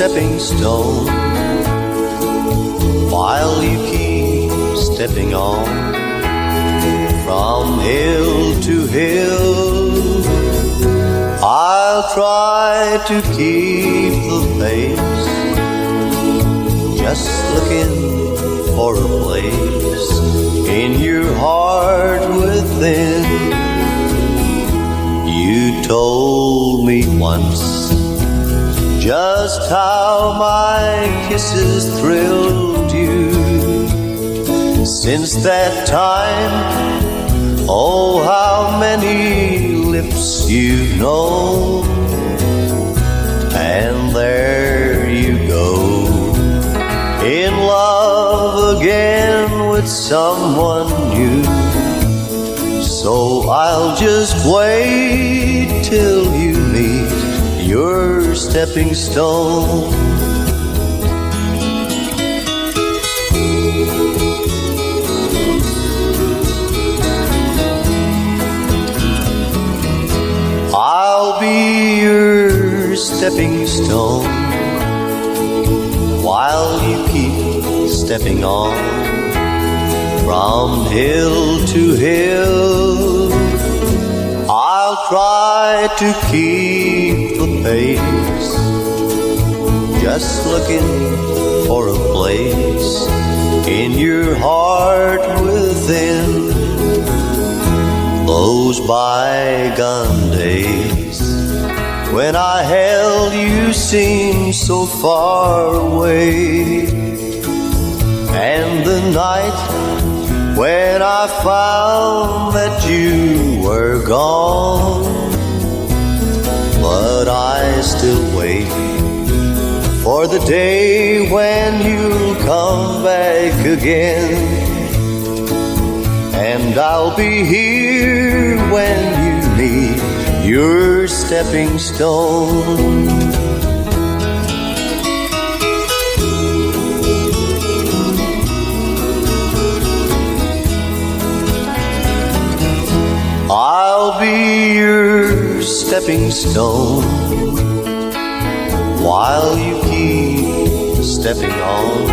stepping stone while you keep stepping on from hill to hill. I'll try to keep the pace, just looking for a place in your heart within. You told me once just how my kisses thrilled you. Since that time, oh, how many lips you've known. And there you go, in love again with someone new. So I'll just wait till you meet your stepping stone. I'll be your stepping stone while you keep stepping on from hill to hill. I'll try to keep the pace, just looking for a place in your heart within. Those bygone days when I held you seemed so far away, and the night when I found that you were gone. But I still wait for the day when you'll come back again. And I'll be here when you need your stepping stone. I'll be your stepping stone while you keep stepping on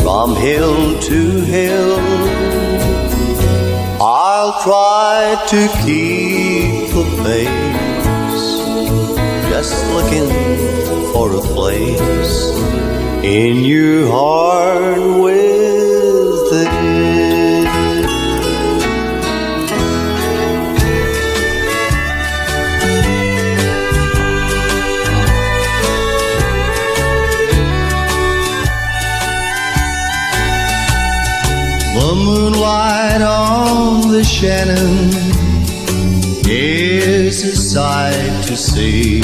from hill to hill. I'll try to keep the pace, just looking for a place in your heart within. The moonlight on the Shannon is a sight to see.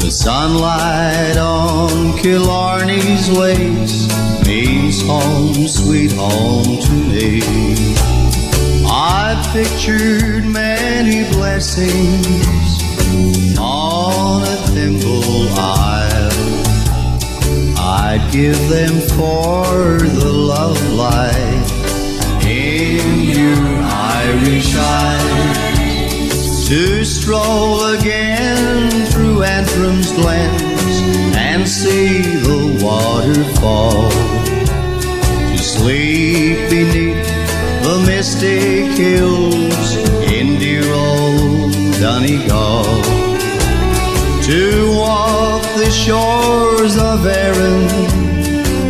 The sunlight on Killarney's lakes means home, sweet home to me. I pictured many blessings on a thimble isle. I'd give them for the love light in your Irish eyes. To stroll again through Antrim's glens and see the waterfall. To sleep beneath the mystic hills in dear old Donegal. To walk the shores of Erin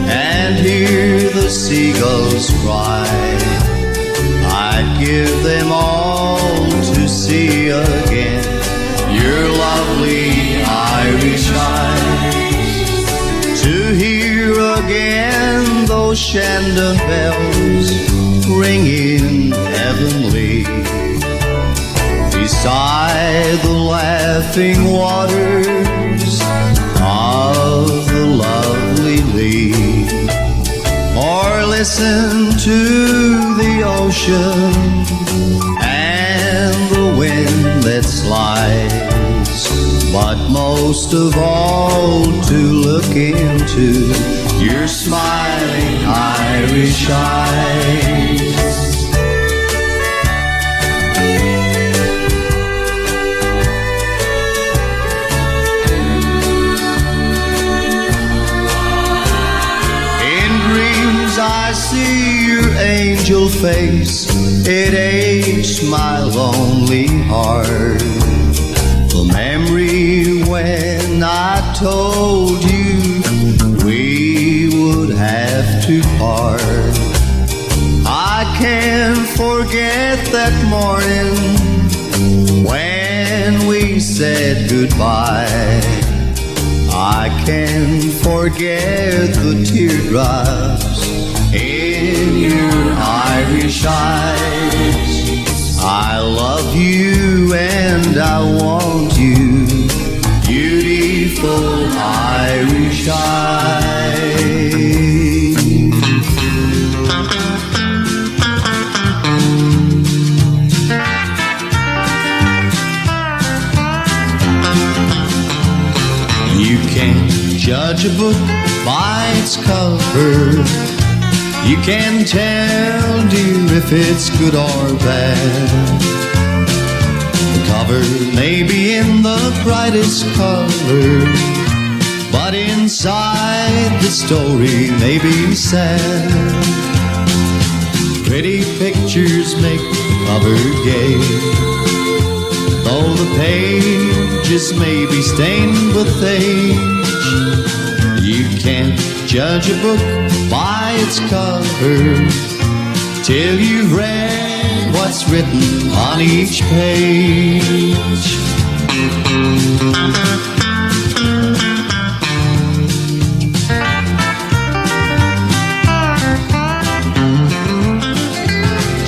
and hear the seagulls cry. I'd give them all to see again your lovely Irish eyes. To hear again those Shandon bells ringing heavenly beside the laughing waters of the lovely Lee. Or listen to the ocean and the wind that slides. But most of all to look into your smiling Irish eyes. I see your angel face, it aches my lonely heart. The memory when I told you we would have to part. I can't forget that morning when we said goodbye. I can't forget the teardrops in your Irish eyes. I love you and I want you, beautiful Irish eyes. You can't judge a book by its cover. You can tell, dear, if it's good or bad. The cover may be in the brightest color, but inside the story may be sad. Pretty pictures make the cover gay, though the pages may be stained with age. You can't judge a book by its cover till you've read what's written on each page.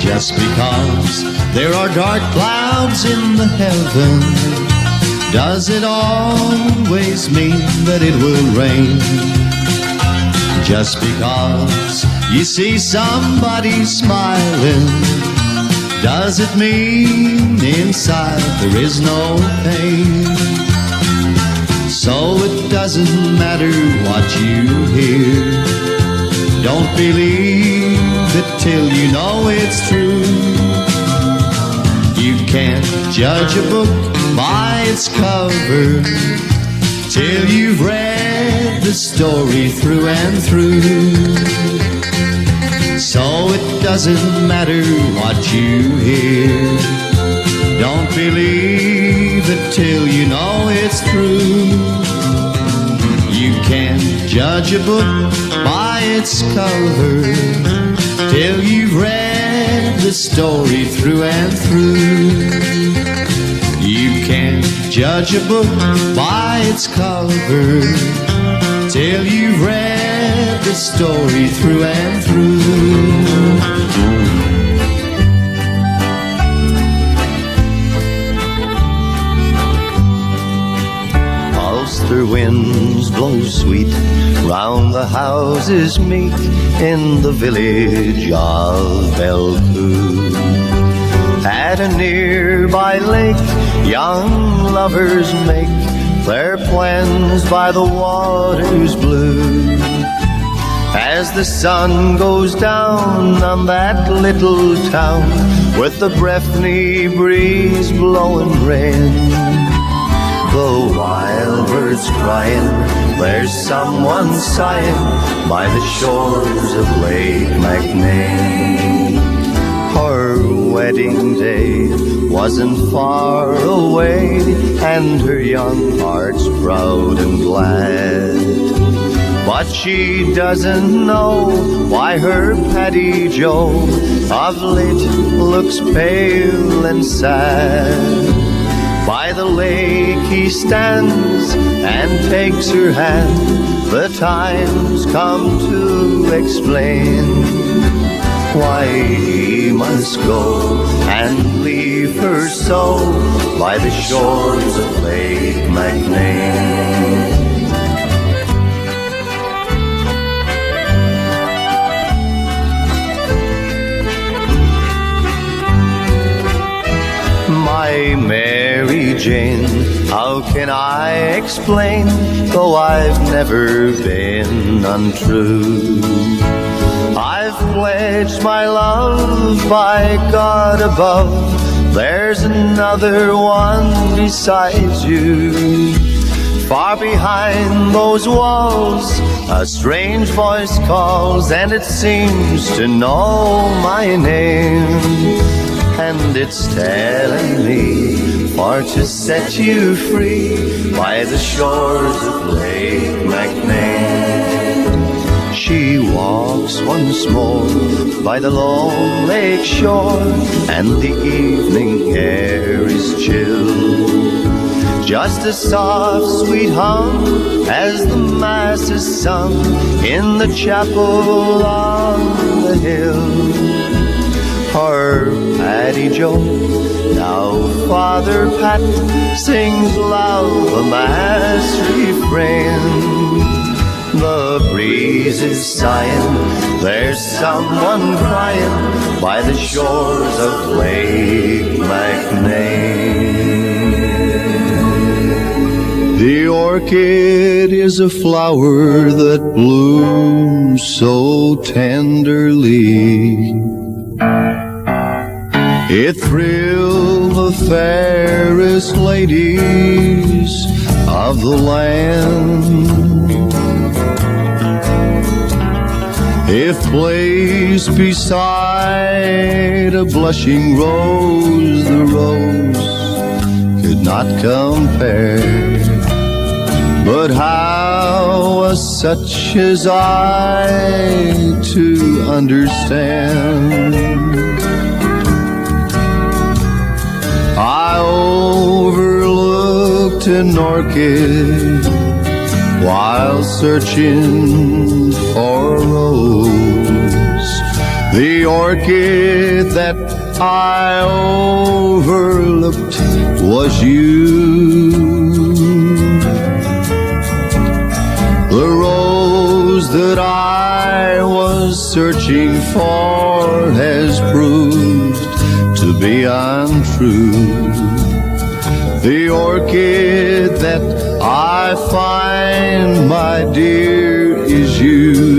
Just because there are dark clouds in the heaven, does it always mean that it will rain? Just because you see somebody smiling, does it mean inside there is no pain? So it doesn't matter what you hear, don't believe it till you know it's true. You can't judge a book by its cover till you've read the story through and through. So it doesn't matter what you hear, don't believe it till you know it's true. You can't judge a book by its cover till you've read the story through and through. You can't judge a book by its cover till you've read the story through and through. Ulster winds blow sweet round the houses meet in the village of Belcoo. At a nearby lake, young lovers make their plans by the water's blue. As the sun goes down on that little town, with the Breffni breeze blowing rain, the wild birds crying, there's someone sighing by the shores of Lake Macnean. Her wedding day wasn't far away, and her young heart's proud and glad. But she doesn't know why her Paddy Joe of late looks pale and sad. By the lake he stands and takes her hand, the time's come to explain why he must go and leave her so by the shores of Lake Macnean. My Mary Jane, how can I explain, though I've never been untrue? I've pledged my love by God above, there's another one besides you. Far behind those walls A strange voice calls and it seems to know my name, and it's telling me for to set you free by the shores of Lake Macnean. She walks once more by the lone lake shore, and the evening air is chill. Just a soft, sweet hum as the mass is sung in the chapel on the hill. Her Paddy Joe, now Father Pat, sings loud the mass refrain. The breeze is sighing, there's someone crying by the shores of Lake Macnean. The orchid is a flower that blooms so tenderly. It thrilled the fairest ladies of the land. If placed beside a blushing rose, the rose could not compare. But how was such as I to understand? I overlooked an orchid while searching for a rose. The orchid that I overlooked was you. The rose that I was searching for has proved to be untrue. The orchid that I find, my dear, is you.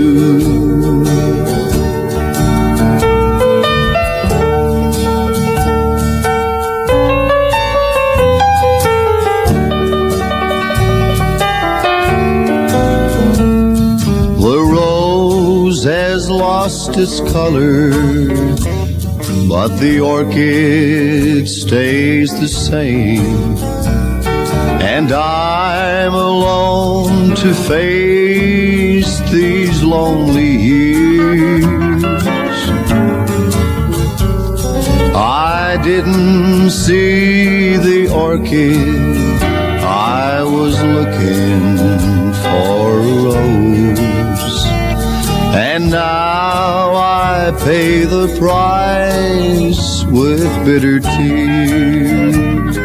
The rose has lost its color, but the orchid stays the same. And I'm alone to face these lonely years. I didn't see the orchid, I was looking for a rose. And now I pay the price with bitter tears.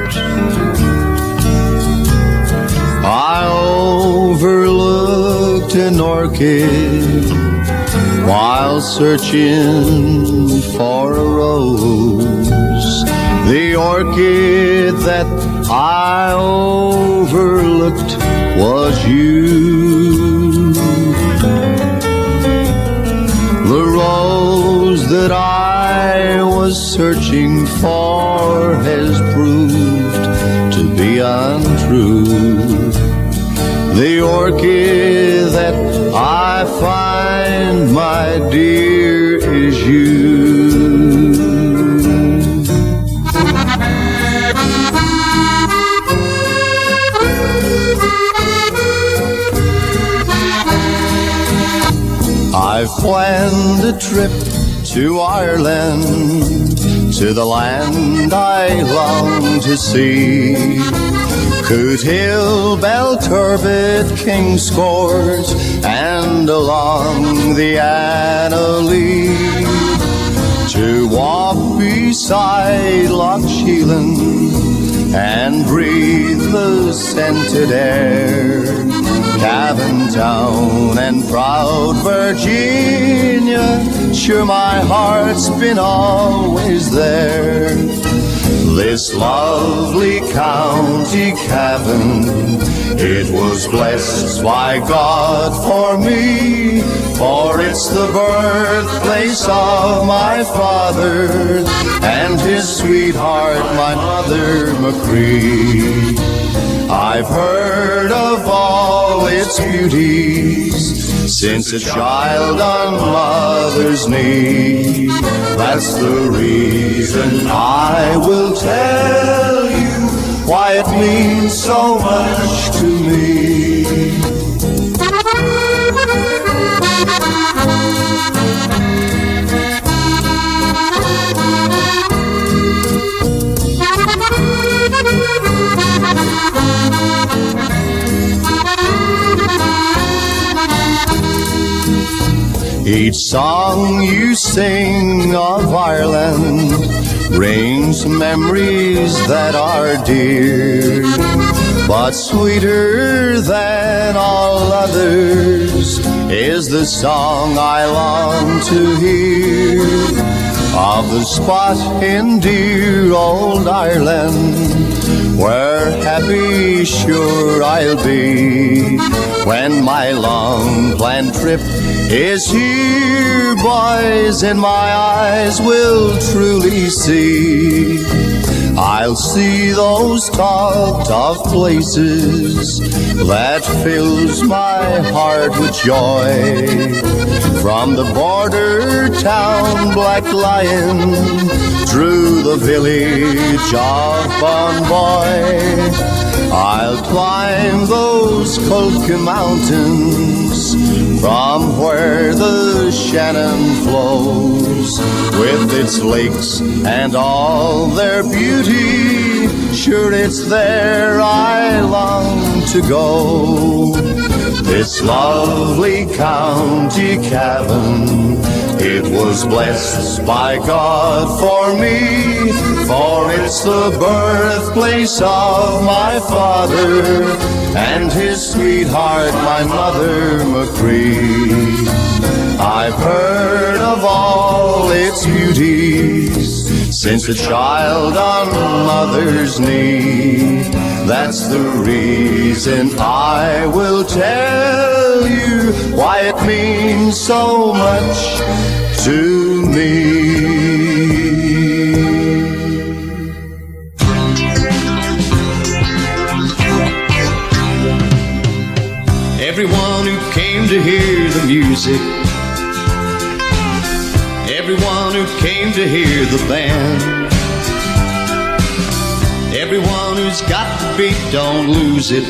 I overlooked an orchid while searching for a rose. The orchid that I overlooked was you. The rose that I was searching for has proved to be untrue. The orchid that I find, my dear, is you. I've planned a trip to Ireland, to the land I long to see. Coot Hill, Belturbet, Kingscourt, and along the Annalee, to walk beside Loch Sheelan and breathe the scented air. Cavan town and proud Virginia, sure my heart's been always there. This lovely county Cavan, it was blessed by God for me, for it's the birthplace of my father and his sweetheart, my mother Macree. I've heard of all its beauties since a child on mother's knee. That's the reason I will tell you why it means so much to me. Each song you sing of Ireland brings memories that are dear, but sweeter than all others is the song I long to hear, of the spot in dear old Ireland where happy sure I'll be when my long-planned trip is here. Boys in my eyes will truly see. I'll see those talked of places that fills my heart with joy, from the border town Black Lion through the village of Bonboy. I'll climb those Culkin mountains from where the Shannon flows, with its lakes and all their beauty. Sure, it's there I long to go. This lovely county Cavan, it was blessed by God for me, for it's the birthplace of my father and his sweetheart, my mother Macree. I've heard of all its beauties since a child on mother's knee. That's the reason I will tell you why it means so much to me. Everyone who came to hear the music, everyone who came to hear the band, everyone who's got the beat, don't lose it.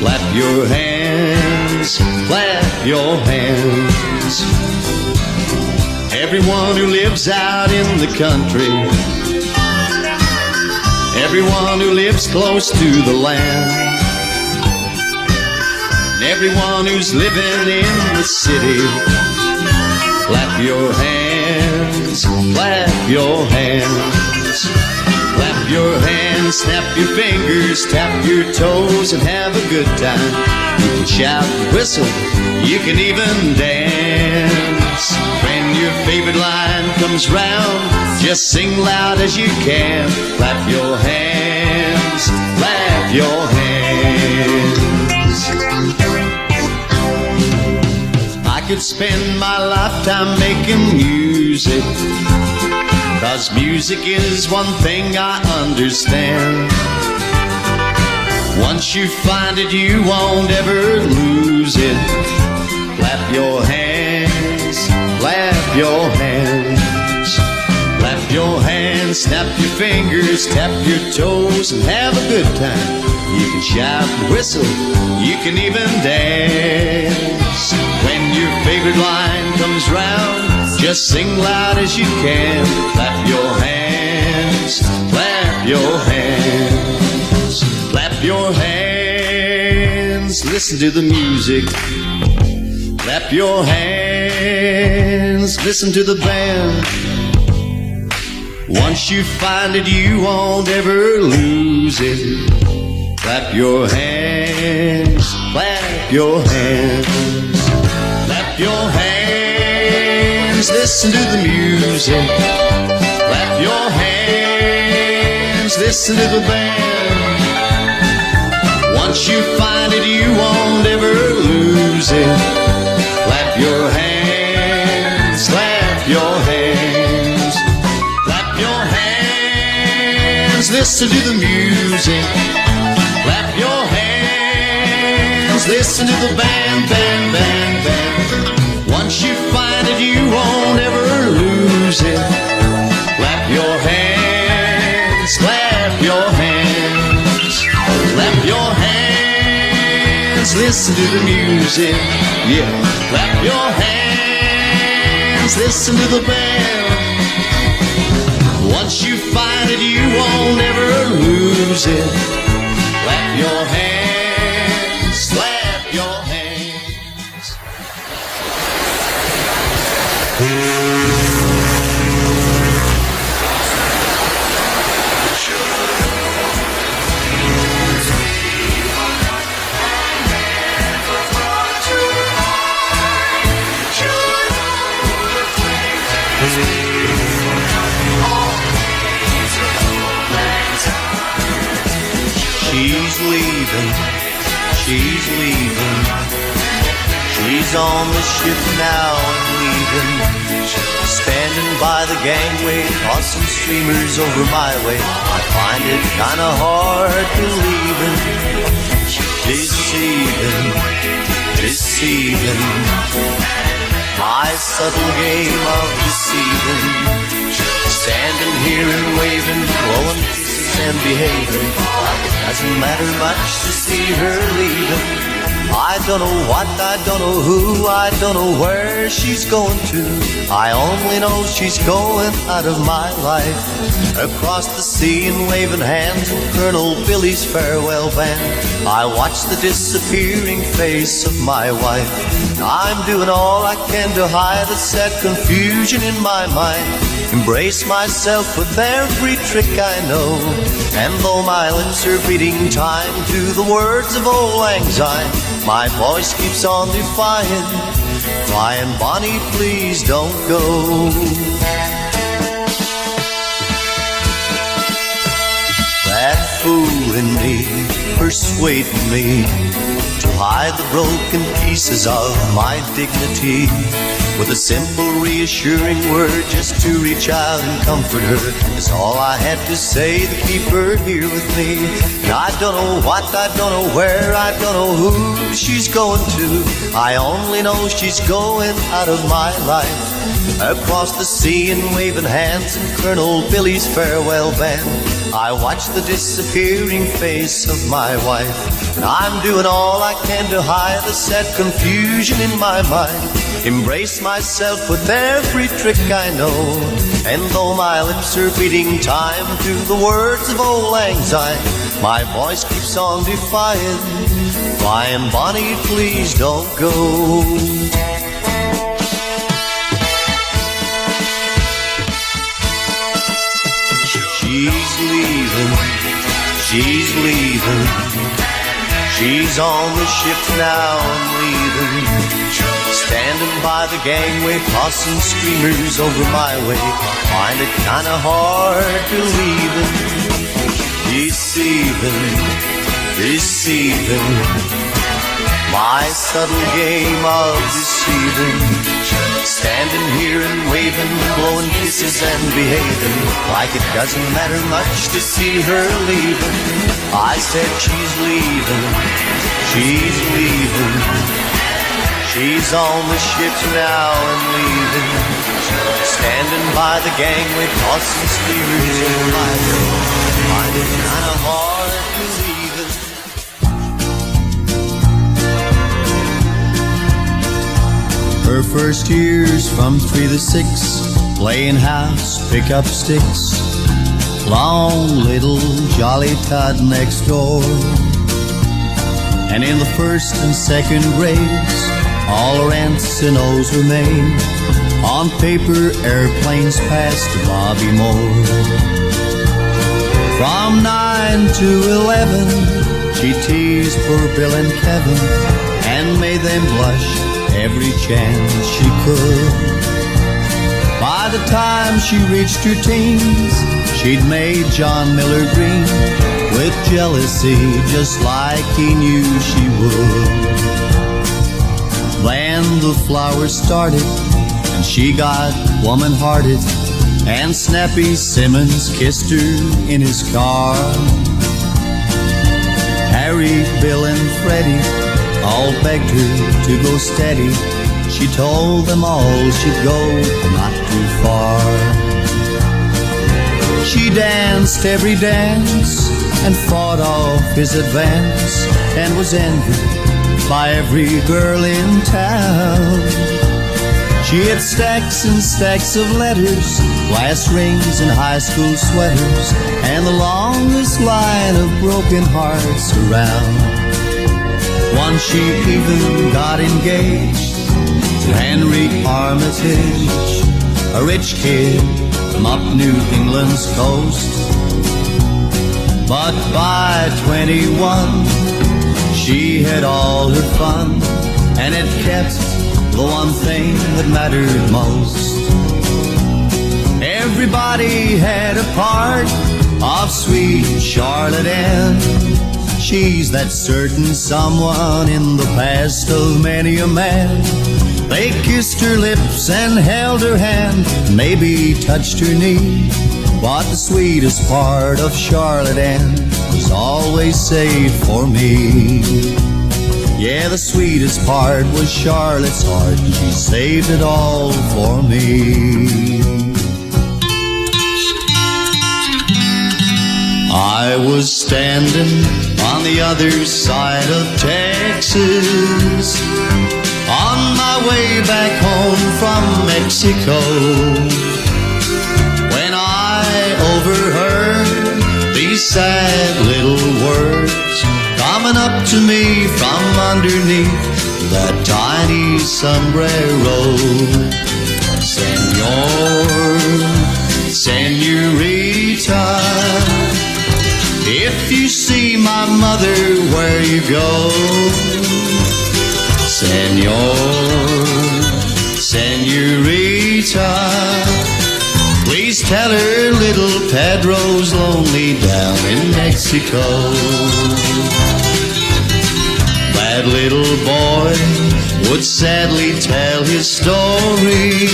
Clap your hands, clap your hands. Everyone who lives out in the country, everyone who lives close to the land, everyone who's living in the city, clap your hands, clap your hands. Clap your hands, snap your fingers, tap your toes, and have a good time. You can shout and whistle, you can even dance. When your favorite line comes round, just sing loud as you can. Clap your hands, clap your hands. I could spend my lifetime making music, 'cause music is one thing I understand. Once you find it, you won't ever lose it. Clap your hands, clap your hands. Clap your hands, snap your fingers, tap your toes, and have a good time. You can shout and whistle, you can even dance. When your favorite line comes round, just sing loud as you can. Clap your hands, clap your hands. Clap your hands, listen to the music. Clap your hands, listen to the band. Once you find it, you won't ever lose it. Clap your hands, clap your hands. Clap your hands, listen to the music. Clap your hands, listen to the band. Once you find it, you won't ever lose it. Clap your hands, clap your hands. Clap your hands, listen to the music. Clap your hands, hands, listen to the band, band, band, band. Once you find it, you won't ever lose it. Clap your hands, clap your hands, clap your hands, listen to the music. Yeah, clap your hands, listen to the band. Once you find it, you won't ever lose it. Clap your hands, clap your hands. She's leaving, she's leaving. She's on the ship now and leaving. Standing by the gangway, tossing streamers over my way. I find it kinda hard believing. Deceiving, deceiving. My subtle game of deceiving. Standing here and waving, blowing kisses and behaving. Doesn't matter much to see her leaving. I don't know what, I don't know who, I don't know where she's going to. I only know she's going out of my life. Across the sea and waving hands in Colonel Billy's farewell band. I watch the disappearing face of my wife. I'm doing all I can to hide the sad confusion in my mind. Embrace myself with every trick I know. And though my lips are beating time to the words of old Lang Syne, my voice keeps on defying, crying, Bonnie, please don't go. That fool in me persuaded me to hide the broken pieces of my dignity with a simple reassuring word just to reach out and comfort her. It's all I had to say to keep her here with me. And I don't know what, I don't know where, I don't know who she's going to. I only know she's going out of my life. Across the sea and waving hands in Colonel Billy's farewell band. I watch the disappearing face of my wife. And I'm doing all I can to hide the sad confusion in my mind. Embrace myself with every trick I know. And though my lips are beating time to the words of old Lang Syne, my voice keeps on defying, crying, Bonnie, please don't go. She's leaving, she's leaving. She's on the ship now and leaving. Standing by the gangway, tossing streamers over my way. Find it kinda hard believing. Deceiving, deceiving. My subtle game of deceiving. Standing here and waving, blowing kisses and behaving like it doesn't matter much to see her leaving. I said she's leaving, she's leaving. She's on the ship now and leaving. Standing by the gangway, tossing streamers over my way. Find it kinda hard believing. Her first years from 3 to 6, playing house, pick up sticks, long little jolly Todd next door. And in the first and second grades, all her N's and O's were made. On paper, airplanes passed Bobby Moore. From 9 to 11, she teased poor Bill and Kevin and made them blush every chance she could. By the time she reached her teens, she'd made John Miller green with jealousy, just like he knew she would. Then the flowers started, and she got woman-hearted, and Snappy Simmons kissed her in his car. Harry, Bill, and Freddie all begged her to go steady. She told them all she'd go not too far. She danced every dance and fought off his advance, and was envied by every girl in town. She had stacks and stacks of letters, glass rings and high school sweaters, and the longest line of broken hearts around. Once she even got engaged to Henry Armitage, a rich kid from up New England's coast. But by 21, she had all her fun, and had kept the one thing that mattered most. Everybody had a part of sweet Charlotte Ann. She's that certain someone in the past of many a man. They kissed her lips and held her hand, maybe touched her knee. But the sweetest part of Charlotte Ann was always saved for me. Yeah, the sweetest part was Charlotte's heart. She saved it all for me. I was standing on the other side of Texas, on my way back home from Mexico, when I overheard these sad little words coming up to me from underneath that tiny sombrero. Senor, senorita, if you see my mother where you go, Senor, senorita, please tell her little Pedro's lonely down in Mexico. That little boy would sadly tell his story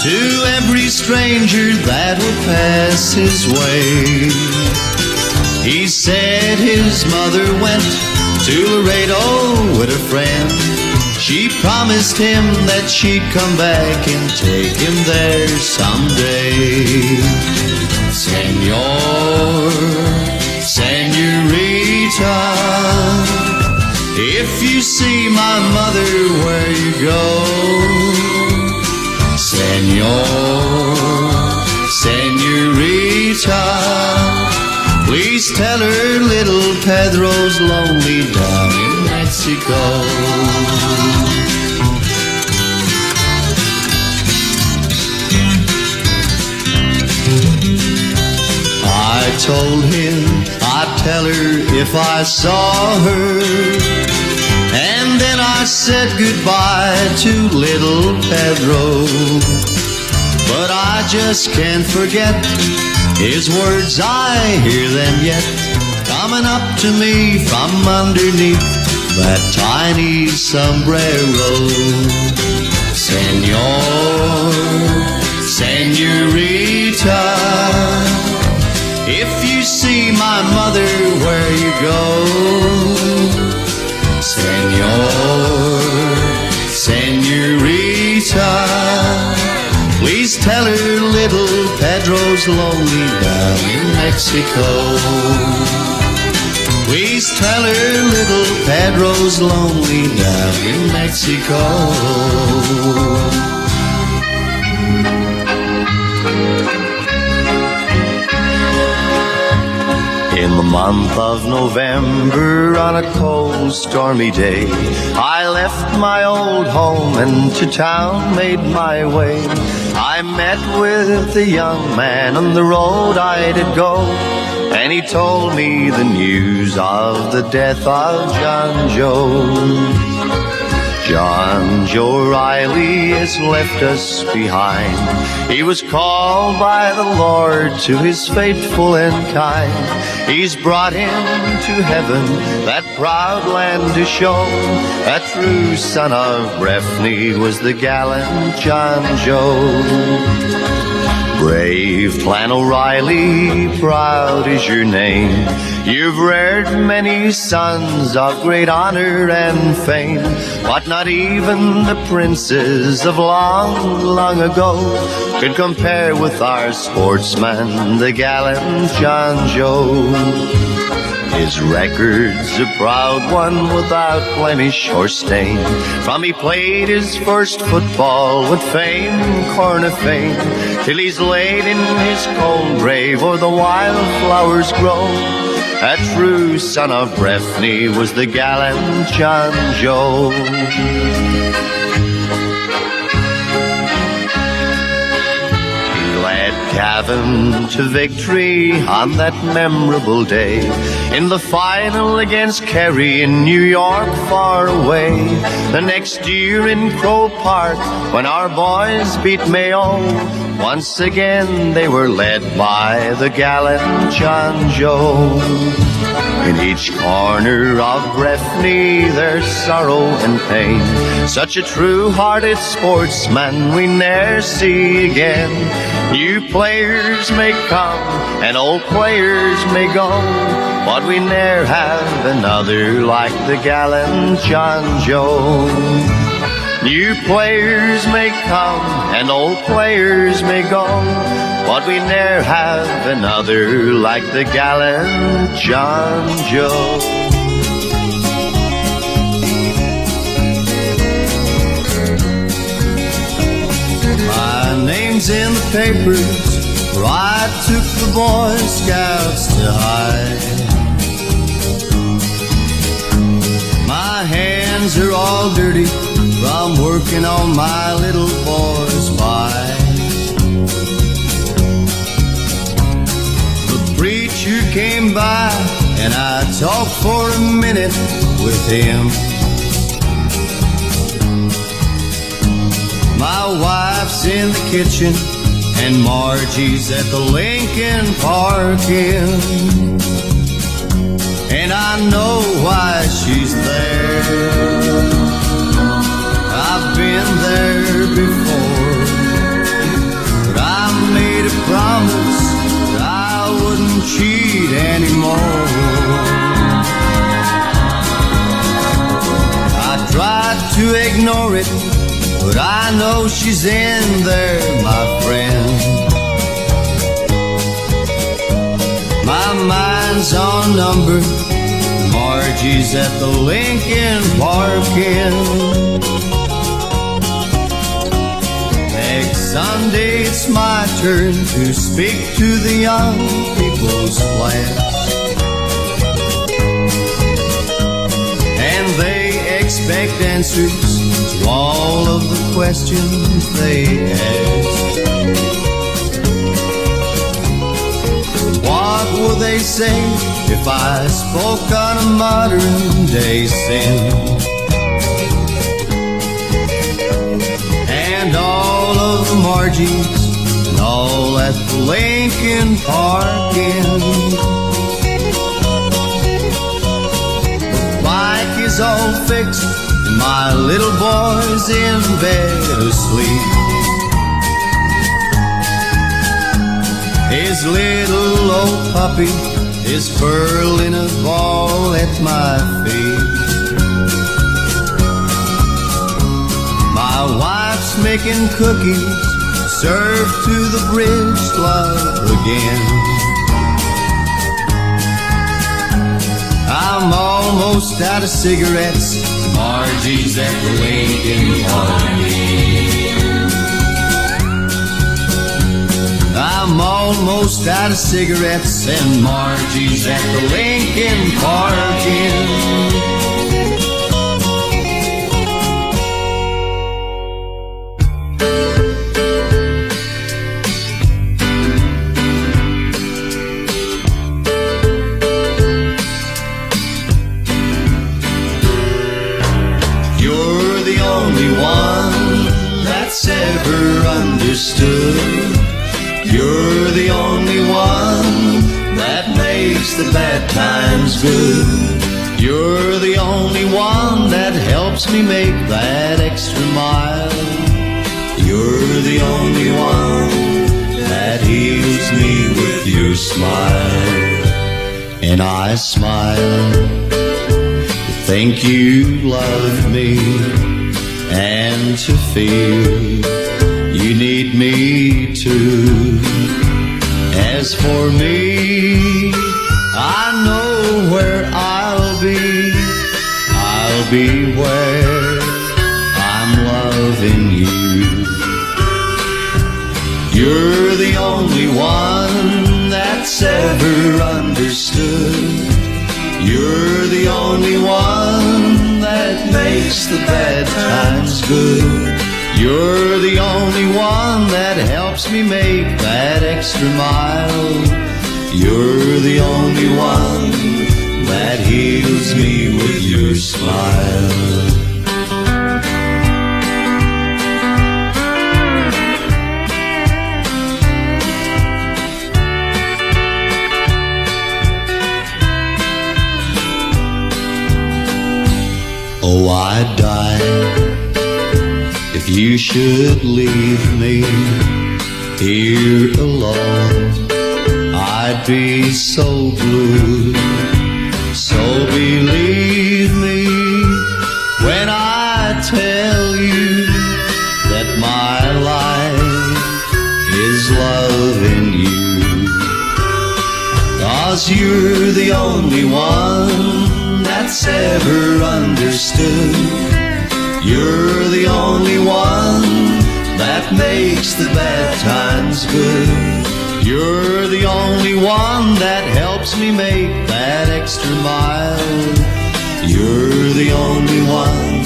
to every stranger that would pass his way. He said his mother went to Laredo with a friend. She promised him that she'd come back and take him there someday. Senor, senorita, if you see my mother where you go, Senor, senorita, please tell her little Pedro's lonely down in Mexico. I told him I'd tell her if I saw her, and then I said goodbye to little Pedro. But I just can't forget his words, I hear them yet, coming up to me from underneath that tiny sombrero. Senor, senorita, if you see my mother where you go, Senor, senorita, please tell her little Pedro's lonely down in Mexico. Please tell her little Pedro's lonely down in Mexico. In the month of November, on a cold, stormy day, I left my old home and to town made my way. I met with a young man on the road I did go, and he told me the news of the death of John Joe. John Joe Riley has left us behind. He was called by the Lord to his faithful and kind. He's brought him to heaven, that proud land to show. A true son of Breffni was the gallant John Joe. Brave Clan O'Reilly, proud is your name. You've reared many sons of great honor and fame, but not even the princes of long, long ago could compare with our sportsman, the gallant John Joe. His record's a proud one without blemish or stain. From he played his first football with fame, corn of fame, till he's laid in his cold grave where the wildflowers grow. A true son of Breffni was the gallant John Joe. Cavan to victory on that memorable day in the final against Kerry in New York far away. The next year in Crow Park when our boys beat Mayo, once again they were led by the gallant John Joe. In each corner of Breffni there's sorrow and pain. Such a true-hearted sportsman we ne'er see again. New players may come and old players may go, but we ne'er have another like the gallant John Joe. New players may come and old players may go, but we ne'er have another like the gallant John Joe. My name's in the papers where I took the Boy Scouts to hide. My hands are all dirty from working on my little boy's wife. The preacher came by and I talked for a minute with him. My wife's in the kitchen and Marjie's at the Lincoln Park Inn, and I know why she's there. I've been there before, but I made a promise that I wouldn't cheat anymore. I tried to ignore it, but I know she's in there, my friend. My mind's on number, Marjie's at the Lincoln Park Inn. Next Sunday it's my turn to speak to the young people's class, and they expect answers to all of the questions they ask. What would they say if I spoke on a modern day sin? And all of the Margies and all at the Lincoln Park Inn. The bike is all fixed and my little boy's in bed asleep. His little old puppy is furling a ball at my feet. My wife's making cookies, served to the bridge club again. I'm almost out of cigarettes, Marjie's at the Lincoln Park Inn. I'm almost out of cigarettes and Marjie's at the Lincoln Park Inn. You're the only one that's ever understood. You're the only one that makes the bad times good. You're the only one that helps me make that extra mile. You're the only one that heals me with your smile. and I smile to think you love me and to feel you need me too. As for me, I know where I'll be. I'll be where I'm loving you. You're the only one that's ever understood. You're the only one that makes the bad times good. You're the only one that helps me make that extra mile. You're the only one that heals me with your smile. Oh, I'd die if you should leave me here alone. I'd be so blue. So believe me when I tell you that my life is loving you. 'Cause you're the only one that's ever understood. You're the only one that makes the bad times good. You're the only one that helps me make that extra mile. You're the only one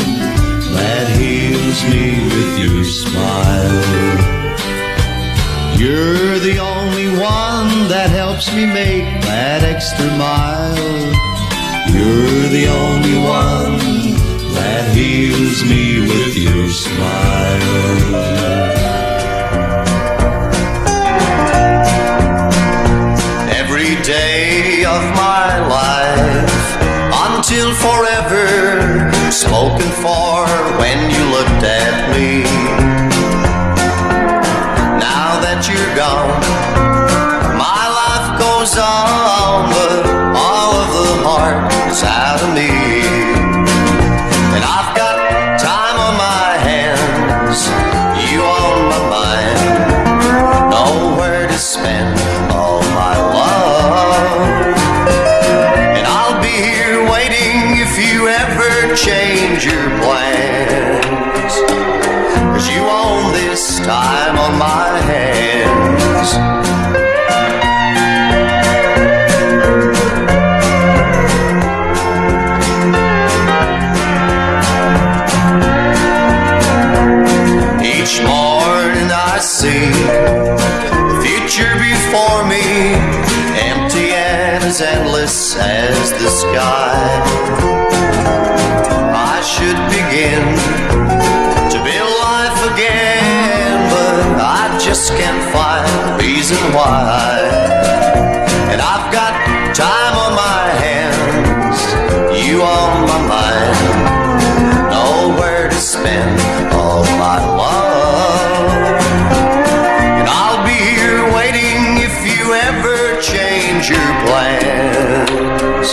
that heals me with your smile. You're the only one that helps me make that extra mile. You're the only one that heals me with your smile. Every day of my life until forever, spoken for when you looked at me. Now that you're gone, my life goes on, but all of the heart is out of me. And I've got time on my hands, you on my mind, nowhere to spend all my love. And I'll be here waiting if you ever change your plans, 'cause you own this time on my hands. Each morning I see the future before me, empty and as endless as the sky. I should begin to build life again, but I just can't find a reason why. And I've got time on my hands, you on my mind, nowhere to spend all my love. And I'll be here waiting if you ever change your plans,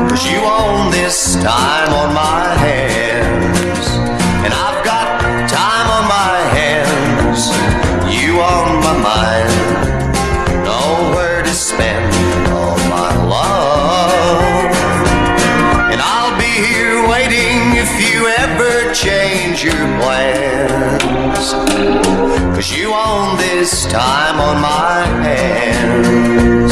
'cause you own this time on my hands. And I've got time on my hands, you on my mind, nowhere to spend all my love. And I'll be here waiting if you ever change your plans, 'cause you own this time on my hands.